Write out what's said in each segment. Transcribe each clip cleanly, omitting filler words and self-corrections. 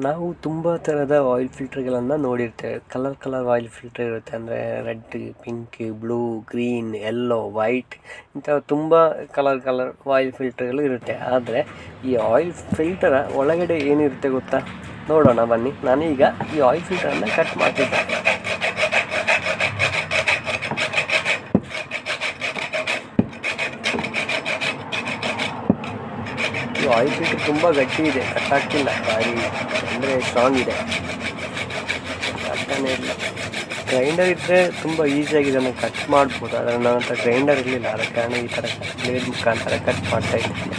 ನಾವು ತುಂಬ ಥರದ ಆಯಿಲ್ ಫಿಲ್ಟರ್ಗಳನ್ನು ನೋಡಿರ್ತೇವೆ. ಕಲರ್ ಆಯಿಲ್ ಫಿಲ್ಟರ್ ಇರುತ್ತೆ. ಅಂದರೆ red, pink, blue, green, yellow, white ಇಂಥ ತುಂಬ ಕಲರ್ ಆಯಿಲ್ ಫಿಲ್ಟರ್ಗಳು ಇರುತ್ತೆ. ಆದರೆ ಈ ಆಯಿಲ್ ಫಿಲ್ಟರ ಒಳಗಡೆ ಏನಿರುತ್ತೆ ಗೊತ್ತಾ? ನೋಡೋಣ ಬನ್ನಿ. ನಾನೀಗ ಈ ಆಯಿಲ್ ಫಿಲ್ಟರನ್ನು ಕಟ್ ಮಾಡ್ತಿದ್ದೆ. ಈ ಆಯಿಲ್ ಫಿಲ್ಟರ್ ತುಂಬ ಗಟ್ಟಿ ಇದೆ, ಕಟ್ಟಾಗ್ತಿಲ್ಲ. ಭಾರಿ ಅಂದರೆ ಸ್ಟ್ರಾಂಗ್ ಇದೆ, ಕಟ್ಟನೇ ಇಲ್ಲ. ಗ್ರೈಂಡರ್ ಇದ್ದರೆ ತುಂಬ ಈಸಿಯಾಗಿ ಇದನ್ನು ಕಟ್ ಮಾಡ್ಬೋದು. ಆದರೆ ನನ್ನ ಹತ್ರ ಗ್ರೈಂಡರ್ ಇರಲಿಲ್ಲ, ಆದ ಕಾರಣ ಈ ಥರ ಬ್ಲೇಡ್ ಮುಖಾಂತರ ಕಟ್ ಮಾಡ್ತಾ ಇದ್ದೀನಿ.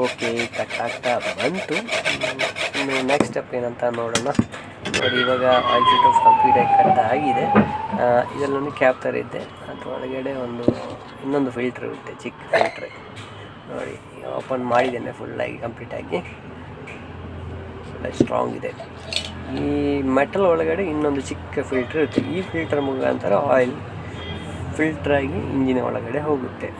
ಓಕೆ, ಕಟ್ ಆಗ್ತಾ ಬಂತು. ಇನ್ನು ನೆಕ್ಸ್ಟ್ ಸ್ಟೆಪ್ ಏನಂತ ನೋಡೋಣ. ನೋಡಿ, ಇವಾಗ ಆಯಿಲ್ ಫಿಲ್ಟರ್ ಕಂಪ್ಲೀಟಾಗಿ ಕಟ್ ಆಗಿದೆ. ಇದರಲ್ಲೊಂದು ಕ್ಯಾಪ್ ಥರ ಇದೆ, ಅದ್ರ ಒಳಗಡೆ ಇನ್ನೊಂದು ಫಿಲ್ಟ್ರ್ ಇರುತ್ತೆ, ಚಿಕ್ಕ ಫಿಲ್ಟ್ರ್. ನೋಡಿ, ಓಪನ್ ಮಾಡಿದ್ದೇನೆ ಫುಲ್ಲಾಗಿ, ಕಂಪ್ಲೀಟಾಗಿ ಫುಲ್ ಸ್ಟ್ರಾಂಗ್ ಇದೆ. ಈ ಮೆಟಲ್ ಒಳಗಡೆ ಇನ್ನೊಂದು ಚಿಕ್ಕ ಫಿಲ್ಟ್ರ್ ಇರುತ್ತೆ. ಈ ಫಿಲ್ಟರ್ ಮುಖಾಂತರ ಆಯಿಲ್ ಫಿಲ್ಟ್ರಾಗಿ ಇಂಜಿನ್ ಒಳಗಡೆ ಹೋಗುತ್ತೆ.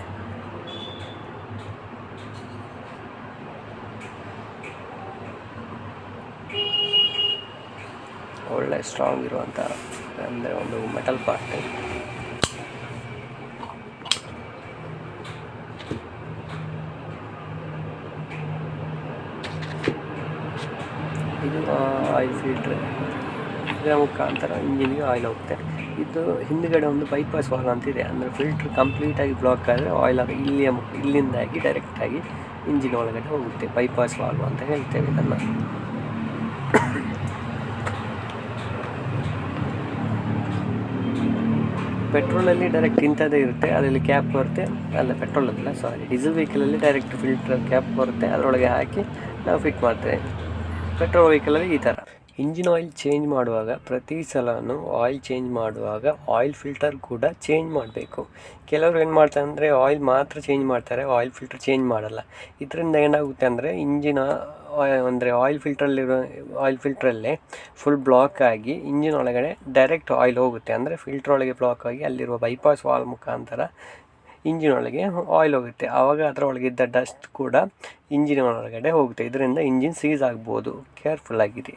ಒಳ್ಳೆ ಸ್ಟ್ರಾಂಗ್ ಇರುವಂಥ ಅಂದರೆ ಒಂದು ಮೆಟಲ್ ಪಾರ್ಟ್. ಇದು ಆಯಿಲ್ ಫಿಲ್ಟ್ರ್. ಇದರ ಮುಖಾಂತರ ಇಂಜಿನ್ಗೆ ಆಯಿಲ್ ಹೋಗುತ್ತೆ. ಇದು ಹಿಂದುಗಡೆ ಒಂದು ಬೈಪಾಸ್ ವಾಲ್ವ್ ಅಂತಿದೆ. ಅಂದರೆ ಫಿಲ್ಟ್ರ್ ಕಂಪ್ಲೀಟಾಗಿ ಬ್ಲಾಕ್ ಆದರೆ ಆಯಿಲ್ ಇಲ್ಲಿಂದಾಗಿ ಡೈರೆಕ್ಟಾಗಿ ಇಂಜಿನ್ ಒಳಗಡೆ ಹೋಗುತ್ತೆ. ಬೈಪಾಸ್ ವಾಲ್ವ್ ಅಂತ ಹೇಳ್ತೇವೆ ಇದನ್ನು. ಪೆಟ್ರೋಲಲ್ಲಿ ಡೈರೆಕ್ಟ್ ಇಂಥದ್ದೇ ಇರುತ್ತೆ, ಅದರಲ್ಲಿ ಕ್ಯಾಪ್ ಬರುತ್ತೆ. ಅಲ್ಲ, ಪೆಟ್ರೋಲಲ್ಲ, ಸಾರಿ, ಡೀಸೆಲ್ ವೆಹಿಕಲಲ್ಲಿ ಡೈರೆಕ್ಟ್ ಫಿಲ್ಟರ್ ಕ್ಯಾಪ್ ಬರುತ್ತೆ, ಅದರೊಳಗೆ ಹಾಕಿ ನಾವು ಫಿಟ್ ಮಾಡ್ತೇವೆ. ಪೆಟ್ರೋಲ್ ವೆಹಿಕಲಲ್ಲಿ ಈ ಥರ. ಇಂಜಿನ್ ಆಯಿಲ್ ಚೇಂಜ್ ಮಾಡುವಾಗ ಪ್ರತಿ ಸಲವೂ ಆಯಿಲ್ ಚೇಂಜ್ ಮಾಡುವಾಗ ಆಯಿಲ್ ಫಿಲ್ಟರ್ ಕೂಡ ಚೇಂಜ್ ಮಾಡಬೇಕು. ಕೆಲವರು ಏನು ಮಾಡ್ತಾರೆ ಅಂದರೆ ಆಯಿಲ್ ಮಾತ್ರ ಚೇಂಜ್ ಮಾಡ್ತಾರೆ, ಆಯಿಲ್ ಫಿಲ್ಟರ್ ಚೇಂಜ್ ಮಾಡಲ್ಲ. ಇದರಿಂದ ಏನಾಗುತ್ತೆ ಅಂದರೆ ಇಂಜಿನ ಅಂದರೆ ಆಯಿಲ್ ಫಿಲ್ಟ್ರಲ್ಲೇ ಫುಲ್ ಬ್ಲಾಕ್ ಆಗಿ ಇಂಜಿನ್ ಒಳಗಡೆ ಡೈರೆಕ್ಟ್ ಆಯಿಲ್ ಹೋಗುತ್ತೆ. ಅಂದರೆ ಫಿಲ್ಟ್ರ್ ಒಳಗೆ ಬ್ಲಾಕ್ ಆಗಿ ಅಲ್ಲಿರುವ ಬೈಪಾಸ್ ವಾಲ್ವ್ ಮುಖಾಂತರ ಇಂಜಿನ್ ಒಳಗೆ ಆಯಿಲ್ ಹೋಗುತ್ತೆ. ಆವಾಗ ಅದರೊಳಗಿದ್ದ ಡಸ್ಟ್ ಕೂಡ ಇಂಜಿನ್ ಒಳಗಡೆ ಹೋಗುತ್ತೆ. ಇದರಿಂದ ಇಂಜಿನ್ ಸೀಸ್ ಆಗ್ಬೋದು. ಕೇರ್ಫುಲ್ಲಾಗಿರಿ.